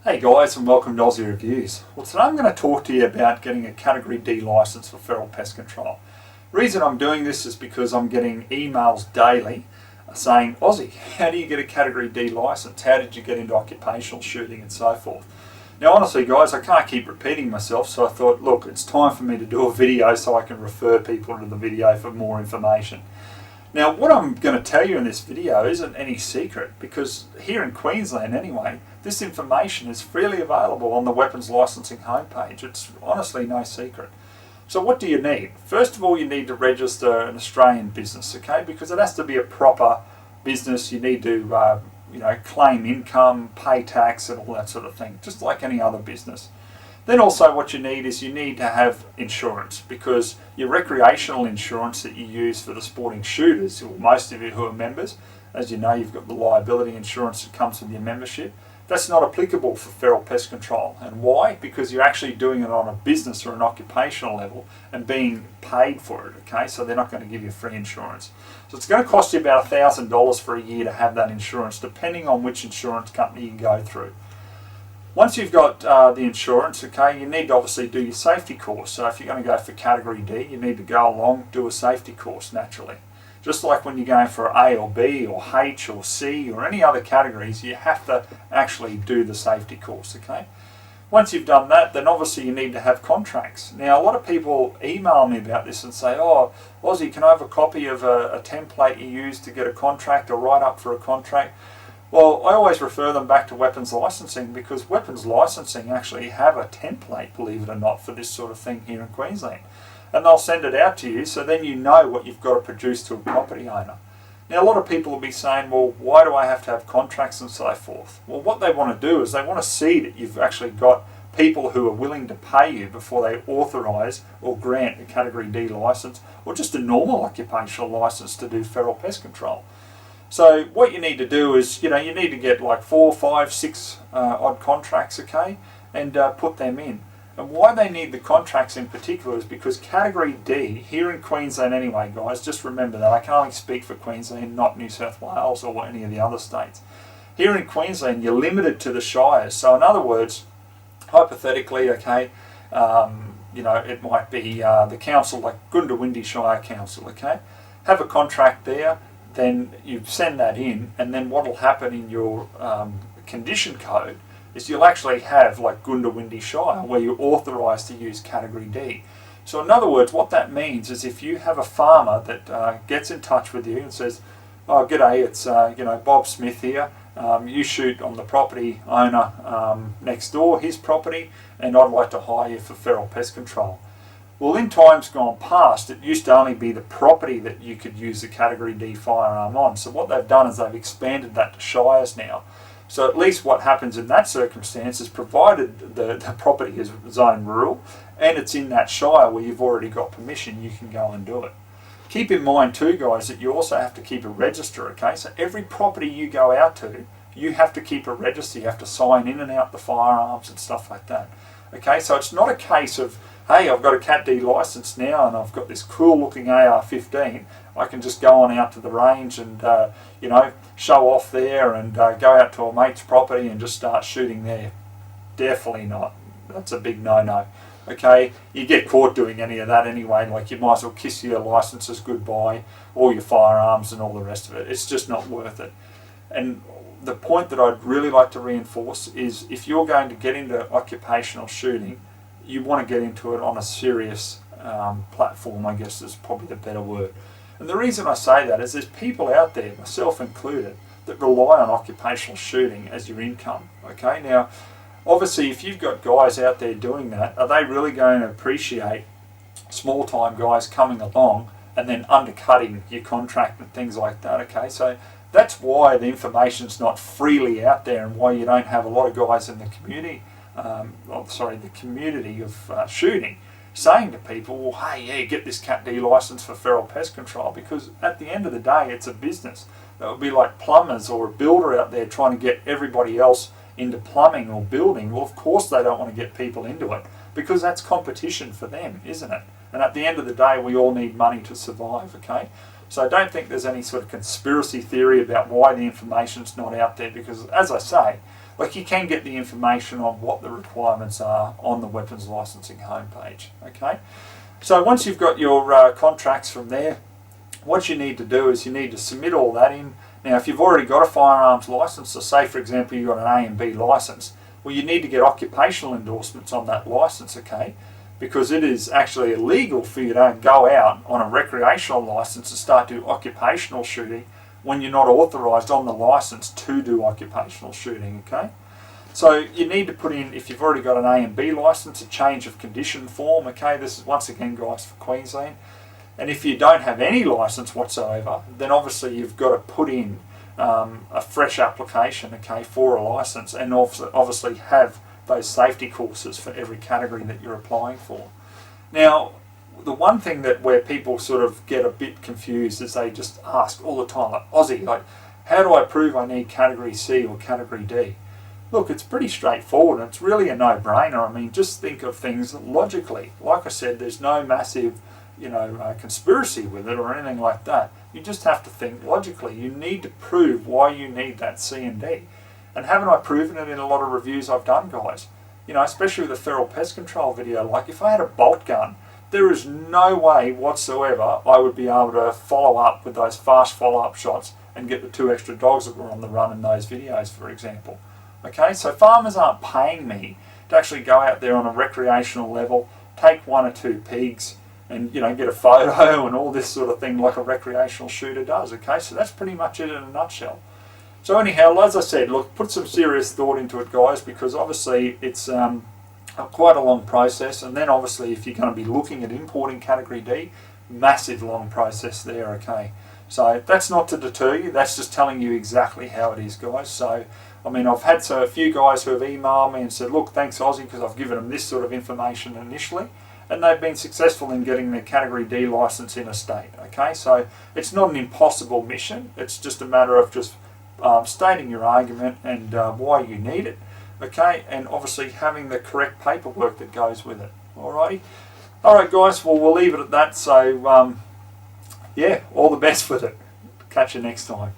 Hey guys, and welcome to Ozzie Reviews. Well, today I'm going to talk to you about getting a Category D license for feral pest control. The reason I'm doing this is because I'm getting emails daily saying, Ozzie, how do you get a Category D license? How did you get into occupational shooting and so forth? Now honestly guys, I can't keep repeating myself, so I thought, look, it's time for me to do a video so I can refer people to the video for more information. Now what I'm going to tell you in this video isn't any secret, because here in Queensland anyway, this information is freely available on the weapons licensing homepage. It's honestly no secret. So what do you need? First of all, you need to register an Australian business, okay? Because it has to be a proper business. You need to claim income, pay tax and all that sort of thing, just like any other business. Then also what you need is you need to have insurance, because your recreational insurance that you use for the sporting shooters, or most of you who are members, as you know, you've got the liability insurance that comes with your membership. That's not applicable for feral pest control. And why? Because you're actually doing it on a business or an occupational level and being paid for it, okay? So they're not going to give you free insurance. So it's going to cost you about $1,000 for a year to have that insurance, depending on which insurance company you go through. Once you've got the insurance, okay, you need to obviously do your safety course. So if you're going to go for Category D, you need to go along, do a safety course naturally. Just like when you're going for A or B or H or C or any other categories, you have to actually do the safety course, okay? Once you've done that, then obviously you need to have contracts. Now a lot of people email me about this and say, oh, Ozzie, can I have a copy of a template you use to get a contract or write up for a contract? Well, I always refer them back to weapons licensing, because weapons licensing actually have a template, believe it or not, for this sort of thing here in Queensland. And they'll send it out to you, so then you know what you've got to produce to a property owner. Now a lot of people will be saying, well, why do I have to have contracts and so forth? Well, what they want to do is they want to see that you've actually got people who are willing to pay you before they authorise or grant a Category D licence, or just a normal occupational licence to do feral pest control. So what you need to do is, you need to get like 4, 5, 6 odd contracts, okay, and put them in. And why they need the contracts in particular is because Category D, here in Queensland anyway, guys, just remember that. I can only speak for Queensland, not New South Wales or any of the other states. Here in Queensland, you're limited to the shires. So in other words, hypothetically, okay, it might be the council, like Goondiwindi Shire Council, okay, have a contract there, then you send that in, and then what will happen in your condition code is you'll actually have like Goondiwindi Shire, where you're authorised to use Category D. So in other words, what that means is if you have a farmer that gets in touch with you and says, oh, g'day, it's Bob Smith here, you shoot on the property owner next door, his property, and I'd like to hire you for feral pest control. Well, in times gone past, it used to only be the property that you could use the Category D firearm on. So what they've done is they've expanded that to shires now. So at least what happens in that circumstance is, provided the property is zone rural and it's in that shire where you've already got permission, you can go and do it. Keep in mind too, guys, that you also have to keep a register, okay? So every property you go out to, you have to keep a register. You have to sign in and out the firearms and stuff like that. Okay, so it's not a case of, hey, I've got a Cat D license now and I've got this cool looking AR-15. I can just go on out to the range and, show off there and go out to a mate's property and just start shooting there. Definitely not. That's a big no-no. Okay, you get caught doing any of that anyway, like you might as well kiss your licenses goodbye, all your firearms and all the rest of it. It's just not worth it. And the point that I'd really like to reinforce is, if you're going to get into occupational shooting, you want to get into it on a serious platform, I guess is probably the better word. And the reason I say that is there's people out there, myself included, that rely on occupational shooting as your income. Okay, now obviously if you've got guys out there doing that, are they really going to appreciate small time guys coming along and then undercutting your contract and things like that? Okay, so that's why the information's not freely out there, and why you don't have a lot of guys in the community, the community of shooting, saying to people, well, hey, yeah, get this Cat D license for feral pest control, because at the end of the day, it's a business. That would be like plumbers or a builder out there trying to get everybody else into plumbing or building. Well, of course they don't want to get people into it, because that's competition for them, isn't it? And at the end of the day, we all need money to survive, okay? So I don't think there's any sort of conspiracy theory about why the information's not out there, because, as I say, like you can get the information on what the requirements are on the weapons licensing homepage. Okay, so once you've got your contracts from there, what you need to do is you need to submit all that in. Now, if you've already got a firearms license, so say for example you've got an A and B license, well, you need to get occupational endorsements on that license, okay? Because it is actually illegal for you to go out on a recreational license and start doing occupational shooting when you're not authorised on the license to do occupational shooting, okay? So you need to put in, if you've already got an A and B license, a change of condition form, okay? This is once again, guys, for Queensland. And if you don't have any license whatsoever, then obviously you've got to put in a fresh application, okay, for a license, and obviously have those safety courses for every category that you're applying for. Now, the one thing that where people sort of get a bit confused is they just ask all the time, like, Ozzie, like, how do I prove I need category C or category D? Look, it's pretty straightforward. It's really a no-brainer. I mean, just think of things logically. Like I said, there's no massive, conspiracy with it or anything like that. You just have to think logically. You need to prove why you need that C and D. And haven't I proven it in a lot of reviews I've done, guys? Especially with the feral pest control video. Like, if I had a bolt gun, there is no way whatsoever I would be able to follow up with those fast follow-up shots and get the 2 extra dogs that were on the run in those videos, for example. Okay, so farmers aren't paying me to actually go out there on a recreational level, take 1 or 2 pigs, and get a photo and all this sort of thing like a recreational shooter does. Okay, so that's pretty much it in a nutshell. So anyhow, as I said, look, put some serious thought into it, guys, because obviously it's quite a long process, and then obviously if you're going to be looking at importing category D, massive long process there. Okay, so that's not to deter you, that's just telling you exactly how it is, guys. So I mean, I've had a few guys who have emailed me and said, look, thanks Ozzie, because I've given them this sort of information initially, and they've been successful in getting their category D license in a state. Okay, so it's not an impossible mission, it's just a matter of just stating your argument and why you need it, okay, and obviously having the correct paperwork that goes with it. Alrighty, alright guys, well, we'll leave it at that. So yeah, all the best with it. Catch you next time.